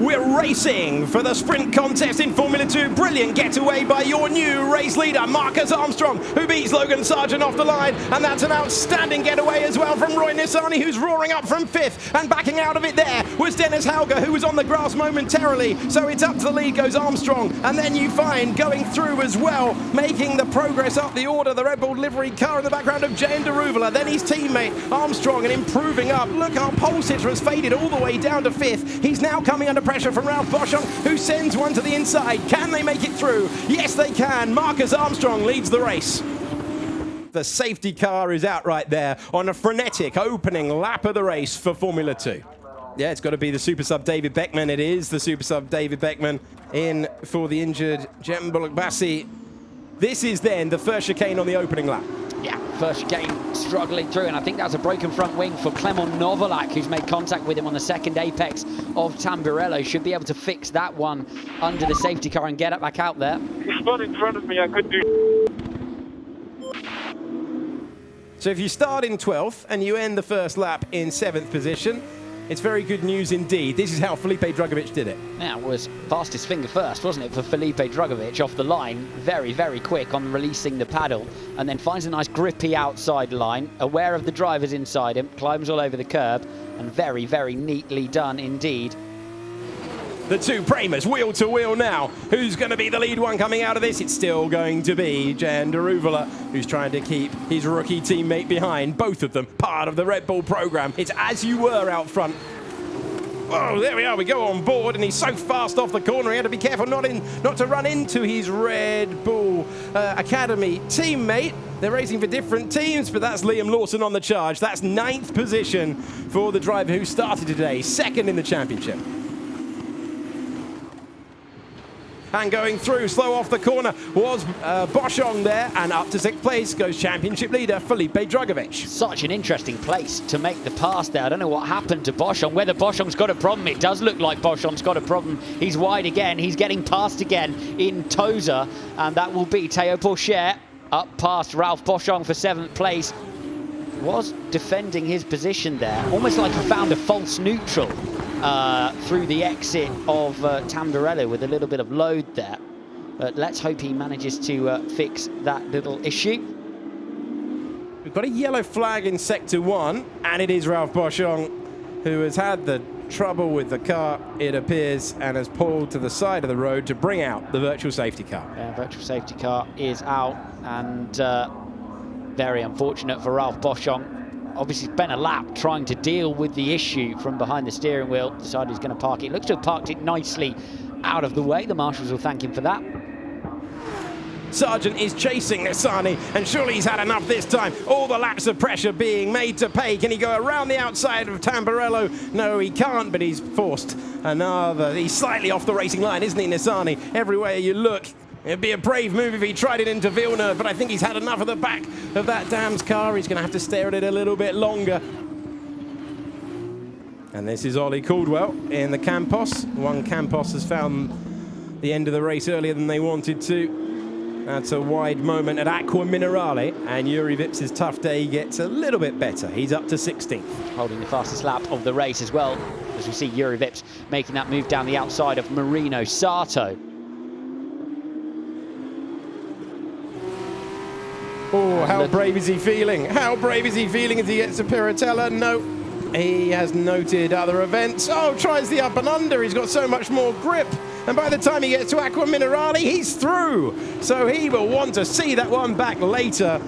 We're racing for the sprint contest in Formula 2. Brilliant getaway by your new race leader, Marcus Armstrong, who beats Logan Sargent off the line. And that's an outstanding getaway as well from Roy Nissany, who's roaring up from 5th. And backing out of it there was Dennis Hauger, who was on the grass momentarily. So it's up to the lead goes Armstrong. And then you find going through as well, making the progress up the order, the Red Bull livery car in the background of Jehan Daruvala. Then his teammate Armstrong, and improving up. Look, our pole sitter has faded all the way down to 5th. He's now coming under pressure from Ralph Boschung, who sends one to the inside. Can they make it through? Yes, they can. Marcus Armstrong leads the race. The safety car is out right there on a frenetic opening lap of the race for Formula 2. Yeah, it's got to be the super sub David Beckman. It is the super sub David Beckman in for the injured Jem Bullock-Bassi. This is then the first chicane on the opening lap. Yeah, first chicane struggling through, and I think that's a broken front wing for Clement Novalak, who's made contact with him on the second apex of Tamburello. Should be able to fix that one under the safety car and get it back out there. He spun in front of me, I couldn't do. So if you start in 12th and you end the first lap in 7th position, it's very good news indeed. This is how Felipe Drugovich did it. Yeah, it was fastest finger first, wasn't it, for Felipe Drugovich off the line. Very, very quick on releasing the paddle, and then finds a nice grippy outside line, aware of the drivers inside him, climbs all over the curb, and very, very neatly done indeed. The two Premers, wheel to wheel now. Who's going to be the lead one coming out of this? It's still going to be Jehan Daruvala, who's trying to keep his rookie teammate behind. Both of them part of the Red Bull program. It's as you were out front. Oh, there we are. We go on board, and he's so fast off the corner. He had to be careful not to run into his Red Bull Academy teammate. They're racing for different teams, but that's Liam Lawson on the charge. That's 9th position for the driver who started today, 2nd in the championship. And going through, slow off the corner, was Boschung there, and up to 6th place goes championship leader Felipe Drugovich. Such an interesting place to make the pass there. I don't know what happened to Boschung, whether Boschung's got a problem. It does look like Boschung's got a problem. He's wide again, he's getting past again in Tosa, and that will be Théo Pourchaire up past Ralph Boschung for 7th place. Was defending his position there, almost like he found a false neutral through the exit of Tamburello with a little bit of load there. But let's hope he manages to fix that little issue. We've got a yellow flag in Sector 1, and it is Ralph Boschung, who has had the trouble with the car, it appears, and has pulled to the side of the road to bring out the virtual safety car. Yeah, virtual safety car is out, and very unfortunate for Ralph Boschung. Obviously spent a lap trying to deal with the issue from behind the steering wheel. Decided he's going to park it. Looks to have parked it nicely out of the way. The marshals will thank him for that. Sargent is chasing Nissany, and surely he's had enough this time. All the laps of pressure being made to pay. Can he go around the outside of Tamburello? No, he can't, but he's forced another. He's slightly off the racing line, isn't he, Nissany? Everywhere you look, it'd be a brave move if he tried it into Villeneuve, but I think he's had enough of the back of that Dam's car. He's going to have to stare at it a little bit longer. And this is Ollie Caldwell in the Campos. One Campos has found the end of the race earlier than they wanted to. That's a wide moment at Aqua Minerale, and Juri Vips's tough day gets a little bit better. He's up to 16th. Holding the fastest lap of the race as well, as we see Juri Vips making that move down the outside of Marino Sato. Oh, how brave is he feeling? How brave is he feeling as he gets to Piratella? No, he has noted other events. Oh, tries the up and under. He's got so much more grip. And by the time he gets to Aqua Minerale, he's through. So he will want to see that one back later.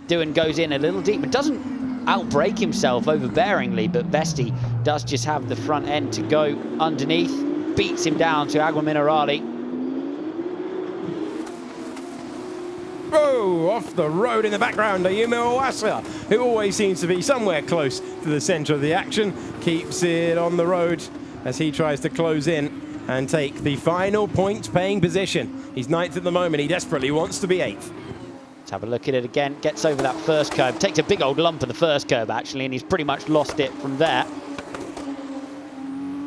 Doohan goes in a little deep, but doesn't outbrake himself overbearingly, but Vesti does just have the front end to go underneath, beats him down to Aqua Minerale. Oh, off the road in the background, Ayumu Iwasa, who always seems to be somewhere close to the centre of the action, keeps it on the road as he tries to close in and take the final points-paying position. He's 9th at the moment. He desperately wants to be 8th. Let's have a look at it again. Gets over that first curb. Takes a big old lump of the first curb, actually, and he's pretty much lost it from there.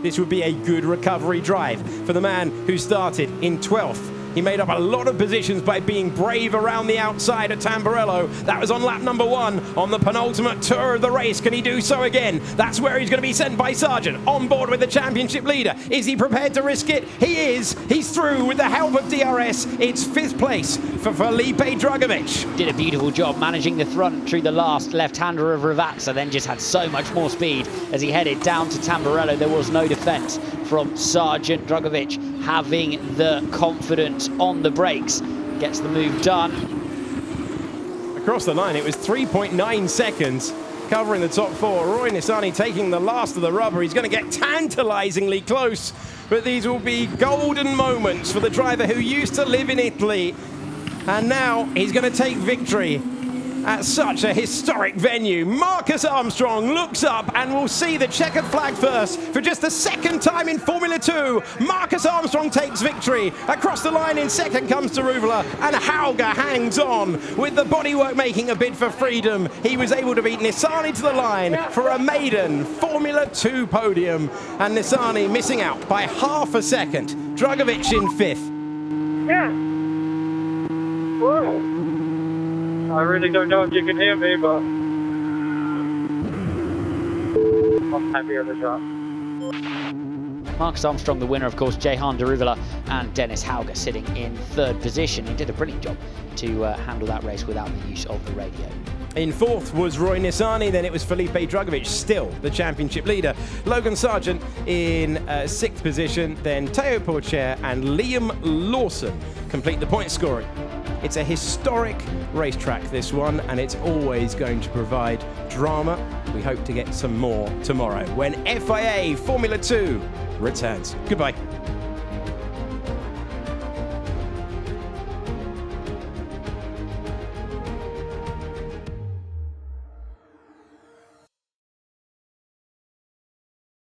This would be a good recovery drive for the man who started in 12th He made up a lot of positions by being brave around the outside at Tamburello. That was on lap number 1 on the penultimate tour of the race. Can he do so again? That's where he's going to be sent by Sargent, on board with the championship leader. Is he prepared to risk it? He is. He's through with the help of DRS. It's 5th place for Felipe Drugovich. Did a beautiful job managing the front through the last left-hander of Ravazza, then just had so much more speed as he headed down to Tamburello. There was no defence from Sargent. Drugovich having the confidence on the brakes, gets the move done. Across the line, it was 3.9 seconds covering the top 4. Roy Nissany taking the last of the rubber. He's going to get tantalisingly close, but these will be golden moments for the driver who used to live in Italy, and now he's going to take victory at such a historic venue. Marcus Armstrong looks up and will see the checkered flag first for just the 2nd time in Formula 2. Marcus Armstrong takes victory. Across the line in 2nd comes Taruvula, and Hauger hangs on with the bodywork making a bid for freedom. He was able to beat Nissany to the line for a maiden Formula 2 podium, and Nissany missing out by half a second. Drugovich in 5th. Yeah. Whoa. I really don't know if you can hear me, but I'm happy with the shot. Marcus Armstrong, the winner, of course, Jehan Daruvula and Dennis Hauger sitting in 3rd position. He did a brilliant job to handle that race without the use of the radio. In 4th was Roy Nissany, then it was Felipe Drugovich, still the championship leader. Logan Sargent in 6th position, then Teo Pourchaire and Liam Lawson complete the point scoring. It's a historic racetrack, this one, and it's always going to provide drama. We hope to get some more tomorrow when FIA Formula 2 returns. Goodbye.